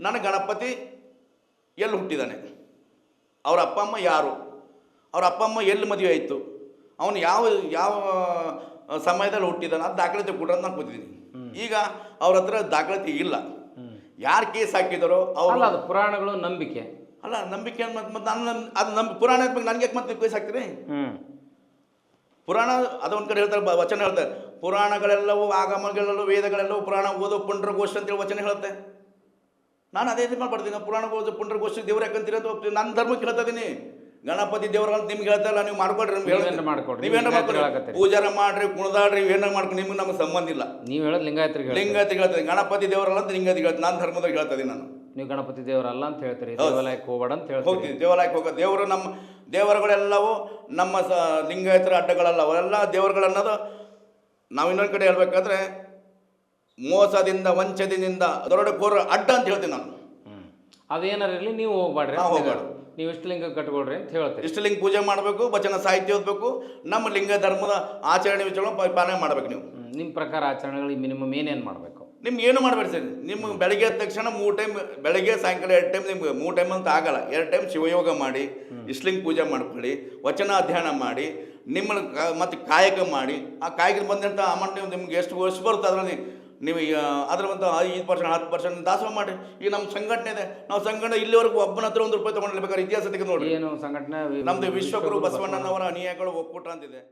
ನನ್ನ ಗಣಪತಿ ಎಲ್ಲಿ ಹುಟ್ಟಿದ್ದಾನೆ, ಅವ್ರ ಅಪ್ಪ ಅಮ್ಮ ಯಾರು, ಅವ್ರ ಅಪ್ಪ ಅಮ್ಮ ಎಲ್ಲಿ ಮದುವೆ ಆಯಿತು, ಅವನು ಯಾವ ಯಾವ ಸಮಯದಲ್ಲಿ ಹುಟ್ಟಿದ್ದಾನೆ, ಅದು ದಾಖಲಾತಿ ಕೊಡ್ರಿ ಅಂತ ನಾನು ಕೂತಿದ್ದೀನಿ. ಈಗ ಅವ್ರ ಹತ್ರ ದಾಖಲಾತಿ ಇಲ್ಲ. ಯಾರು ಕೇಸ್ ಹಾಕಿದಾರೋ ಅಲ್ಲ, ಅದು ಪುರಾಣಗಳು ನಂಬಿಕೆ ಅಲ್ಲ, ನಂಬಿಕೆ ಮತ್ತು ನನ್ನ ಅದು ಪುರಾಣ ಬಗ್ಗೆ ನನಗೆ ಮತ್ತೆ ಕೇಸ್ ಹಾಕ್ತೀರಿ? ಪುರಾಣ ಅದೊಂದು ಕಡೆ ಹೇಳ್ತಾರೆ, ವಚನ ಹೇಳ್ತಾರೆ, ಪುರಾಣಗಳೆಲ್ಲವೂ ಆಗಮಗಳೆಲ್ಲವೂ ವೇದಗಳೆಲ್ಲವೂ ಪುರಾಣ ಓದೋ ಪುಂಡ್ರಗೋಷ್ಠಿ ಅಂತೇಳಿ ವಚನ ಹೇಳುತ್ತೆ. ನಾನು ಅದೇ ರೀತಿ ಮಾಡ್ಬಿಡ್ತೀನಿ. ಪುರಾಣ ಓದೋ ಪುಂಡ್ರಗೋಷ್ಠಿ ದೇವ್ರು ಯಾಕಂತೀರ ಅಂತ ಹೋಗ್ತೀನಿ. ನನ್ನ ಧರ್ಮಕ್ಕೆ ಹೇಳ್ತಾ ಇದ್ದೀನಿ. ಗಣಪತಿ ದೇವ್ರ ಅಂತ ನಿಮ್ಗೆ ಹೇಳ್ತಾ ಇಲ್ಲ, ನೀವು ಮಾಡ್ಕೊಡ್ರಿ, ನೀವೇನು ಮಾಡ್ಕೊಡ್ರಿ, ಪೂಜಾರ ಮಾಡ್ರಿ, ಕುಣದಾಡ್ರಿ, ಇವೇನ ಮಾಡ್ಕೊಂಡು ನಿಮ್ಗೆ ನಮ್ಗೆ ಸಂಬಂಧ ಇಲ್ಲ. ನೀವು ಹೇಳೋದು ಲಿಂಗಾಯತ್ರಿಗೆ ಹೇಳ್ತೀನಿ. ಗಣಪತಿ ದೇವರಲ್ಲ ಅಂತ ಲಿಂಗಾಯತ್ರಿಗೆ ಹೇಳ್ತೀನಿ. ನನ್ನ ಧರ್ಮದಾಗ ಹೇಳ್ತಾ ಇದ್ದೀನಿ ನಾನು. ನೀವು ಗಣಪತಿ ದೇವರಲ್ಲ ಅಂತ ಹೇಳ್ತೀರಿ, ದೇವಾಲಯಕ್ಕೆ ಹೋಗಬೇಡ ಅಂತ ಹೇಳ್ತೀವಿ. ಹೋಗ್ತೀವಿ, ದೇವಾಲಯಕ್ಕೆ ಹೋಗ. ದೇವರು ನಮ್ಮ ದೇವರುಗಳೆಲ್ಲವೂ ನಮ್ಮ ಲಿಂಗಾಯತರ ಅಡ್ಡಗಳಲ್ಲ, ಅವೆಲ್ಲ ದೇವರುಗಳನ್ನೋದು ನಾವು ಇನ್ನೊಂದು ಕಡೆ ಹೇಳ್ಬೇಕಾದ್ರೆ ಮೋಸದಿಂದ ವಂಚದಿಂದ ದೊರಡಕೋರ ಅಡ್ಡ ಅಂತ ಹೇಳ್ತೀನಿ ನಾನು. ಅದೇನಾರಿರಲಿ ನೀವು ಹೋಗ್ಬೇಡ್ರಿ, ಹೋಗ್ಬೇಡ, ನೀವು ಇಷ್ಟಲಿಂಗ ಕಟ್ಕೊಳ್ರಿ ಅಂತ ಹೇಳ್ತೀವಿ. ಇಷ್ಟಲಿಂಗ ಪೂಜೆ ಮಾಡಬೇಕು, ವಚನ ಸಾಹಿತ್ಯ ಓದಬೇಕು, ನಮ್ಮ ಲಿಂಗ ಧರ್ಮದ ಆಚರಣೆ ವಿಚಾರ ಪಾಲನೆ ಮಾಡ್ಬೇಕು. ನೀವು ನಿಮ್ಮ ಪ್ರಕಾರ ಆಚರಣೆಗಳಿಗೆ ಮಿನಿಮಮ್ ಏನೇನು ಮಾಡಬೇಕು? ನಿಮ್ಗೆ ಏನು ಮಾಡಬೇಡಿ ಸರ್. ನಿಮ್ಗೆ ಬೆಳಗ್ಗೆ ಎದ್ದ ತಕ್ಷಣ 3 ಟೈಮ್, ಬೆಳಗ್ಗೆ ಸಾಯಂಕಾಲ 2 ಟೈಮ್, ನಿಮ್ಗೆ 3 ಟೈಮ್ ಅಂತ ಆಗಲ್ಲ, 2 ಟೈಮ್ ಶಿವಯೋಗ ಮಾಡಿ, ಇಷ್ಟಲಿಂಗ ಪೂಜೆ ಮಾಡ್ಕೊಳ್ಳಿ, ವಚನ ಅಧ್ಯಯನ ಮಾಡಿ, ನಿಮ್ಮನ್ನು ಮತ್ತು ಕಾಯಕ ಮಾಡಿ, ಆ ಕಾಯಕ ಬಂದಂಥ ಅಮೌಂಟ್ ನಿಮ್ಗೆ ಎಷ್ಟು ಬರುತ್ತೆ ಅದರಲ್ಲಿ ನೀವು ಅದ್ರ ಒಂದು 5% 10% ದಾಸೋಹ ಮಾಡಿ. ಈಗ ನಮ್ಮ ಸಂಘಟನೆ ಇದೆ, ನಾವು ಸಂಘಟನೆ ಇಲ್ಲಿವರೆಗೂ ಒಬ್ಬನ ಹತ್ರ 1 ರೂಪಾಯಿ ತೊಗೊಂಡಿರ್ಬೇಕಾದ್ರೆ ಇತಿಹಾಸ ತೆಗೆದು ನೋಡಿ. ಏನು ಸಂಘಟನೆ? ನಮ್ಮದು ವಿಶ್ವಗುರು ಬಸವಣ್ಣನವರ ಅನುಯಾಯಿಗಳು ಒಕ್ಕೂಟ ಅಂತಿದೆ.